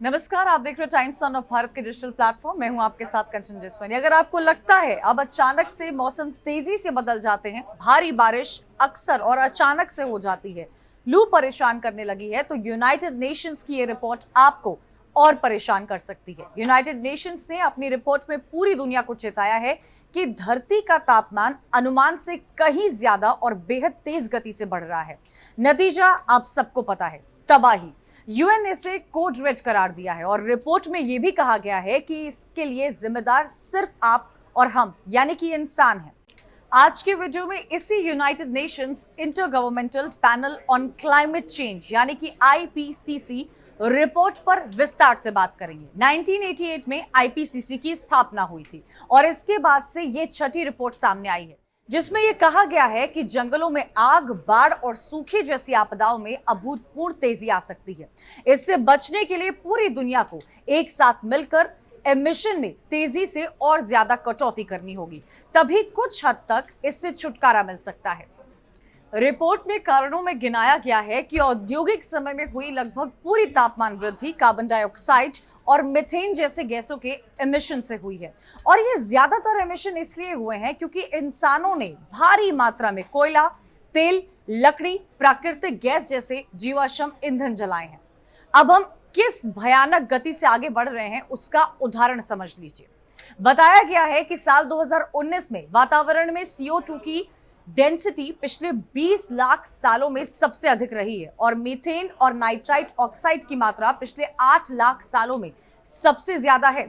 नमस्कार, आप देख रहे हो टाइम्स सन ऑफ भारत के डिजिटल प्लेटफॉर्म। मैं हूं आपके साथ कंचन जसवानी। अगर आपको लगता है अब अचानक से मौसम तेजी से बदल जाते हैं, भारी बारिश अक्सर और अचानक से हो जाती है, लू परेशान करने लगी है, तो यूनाइटेड नेशंस की ये रिपोर्ट आपको और परेशान कर सकती है। यूनाइटेड नेशंस ने अपनी रिपोर्ट में पूरी दुनिया को चेताया है कि धरती का तापमान अनुमान से कहीं ज्यादा और बेहद तेज गति से बढ़ रहा है। नतीजा आप सबको पता है, तबाही। यूएन ने इसे कोड रेड करार दिया है और रिपोर्ट में यह भी कहा गया है कि इसके लिए जिम्मेदार सिर्फ आप और हम, यानी कि इंसान हैं। आज के वीडियो में इसी United Nations inter governmental panel on climate change यानी कि आईपीसीसी रिपोर्ट पर विस्तार से बात करेंगे। 1988 में आईपीसीसी की स्थापना हुई थी और इसके बाद से ये छठी रिपोर्ट सामने आई है, जिसमें यह कहा गया है कि जंगलों में आग, बाढ़ और सूखे जैसी आपदाओं में अभूतपूर्व तेजी आ सकती है। इससे बचने के लिए पूरी दुनिया को एक साथ मिलकर एमिशन में तेजी से और ज्यादा कटौती करनी होगी, तभी कुछ हद तक इससे छुटकारा मिल सकता है। रिपोर्ट में कारणों में गिनाया गया है कि औद्योगिक समय में हुई लगभग पूरी तापमान वृद्धि कार्बन डाइऑक्साइड और मीथेन जैसे गैसों के एमिशन से हुई है। और ये ज्यादातर एमिशन इसलिए हुए हैं क्योंकि इंसानों ने भारी मात्रा में कोयला, तेल, लकड़ी, प्राकृतिक गैस जैसे जीवाश्म ईंधन जलाए हैं। अब हम किस भयानक गति से आगे बढ़ रहे हैं उसका उदाहरण समझ लीजिए। बताया गया है कि साल 2019 में वातावरण में CO2 की डेंसिटी पिछले 20 लाख सालों में सबसे अधिक रही है और मीथेन और नाइट्राइट ऑक्साइड की मात्रा पिछले 8 लाख सालों में सबसे ज्यादा है।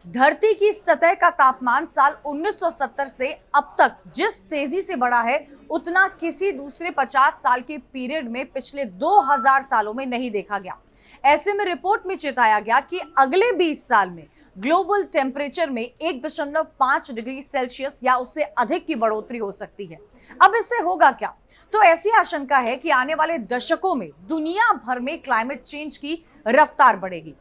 धरती की सतह का तापमान साल 1970 से अब तक जिस तेजी से बढ़ा है, उतना किसी दूसरे 50 साल के पीरियड में पिछले 2000 सालों में नहीं देखा गया। ऐसे में रिपोर्ट में चेताया गया कि अगले 20 साल में ग्लोबल टेम्परेचर में 1.5 डिग्री सेल्सियस या उससे अधिक की बढ़ोतरी हो सकती है। अब इससे होगा क्या? तो ऐसी आशंका है कि आने वाले दशकों में दुनिया भर में क्लाइमेट चेंज की रफ्तार बढ़ेगी।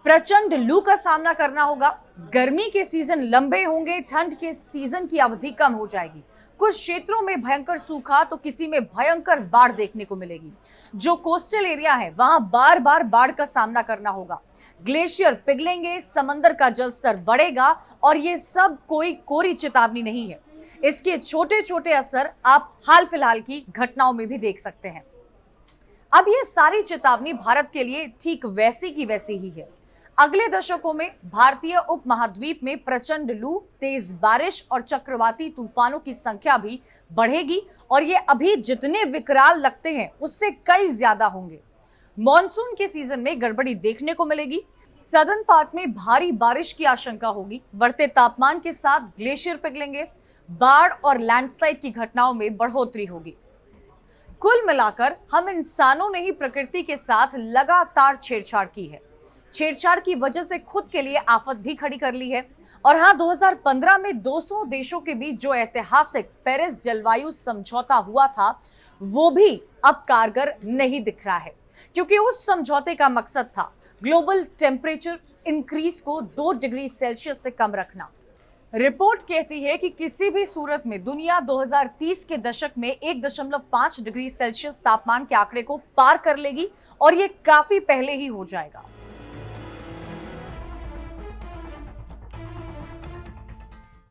प्रचंड लू का सामना करना होगा, गर्मी के सीजन लंबे होंगे, ठंड के सीजन की अवधि कम हो जाएगी, कुछ क्षेत्रों में भयंकर सूखा तो किसी में भयंकर बाढ़ देखने को मिलेगी। जो कोस्टल एरिया है वहां बार बार बाढ़ का सामना करना होगा, ग्लेशियर पिघलेंगे, समंदर का जल स्तर बढ़ेगा और ये सब कोई कोरी चेतावनी नहीं है। इसके छोटे छोटे असर आप हाल फिलहाल की घटनाओं में भी देख सकते हैं। अब ये सारी चेतावनी भारत के लिए ठीक वैसी की वैसी ही है। अगले दशकों में भारतीय उपमहाद्वीप में प्रचंड लू, तेज बारिश और चक्रवाती तूफानों की संख्या भी बढ़ेगी और ये अभी जितने विकराल लगते हैं उससे कई ज्यादा होंगे। मॉनसून के सीजन में गड़बड़ी देखने को मिलेगी, सदर्न पार्ट में भारी बारिश की आशंका होगी, बढ़ते तापमान के साथ ग्लेशियर पिघलेंगे, बाढ़ और लैंडस्लाइड की घटनाओं में बढ़ोतरी होगी। कुल मिलाकर हम इंसानों ने ही प्रकृति के साथ लगातार छेड़छाड़ की है। छेड़छाड़ की वजह से खुद के लिए आफत भी खड़ी कर ली है। और हाँ, 2015 में 200 देशों के बीच जो ऐतिहासिक पेरिस जलवायु समझौता हुआ था, वो भी अब कारगर नहीं दिख रहा है, क्योंकि उस समझौते का मकसद था ग्लोबल टेम्परेचर इंक्रीज को 2 डिग्री सेल्सियस से कम रखना। रिपोर्ट कहती है कि किसी भी सूरत में दुनिया 2030 के दशक में 1.5 डिग्री सेल्सियस तापमान के आंकड़े को पार कर लेगी और ये काफी पहले ही हो जाएगा।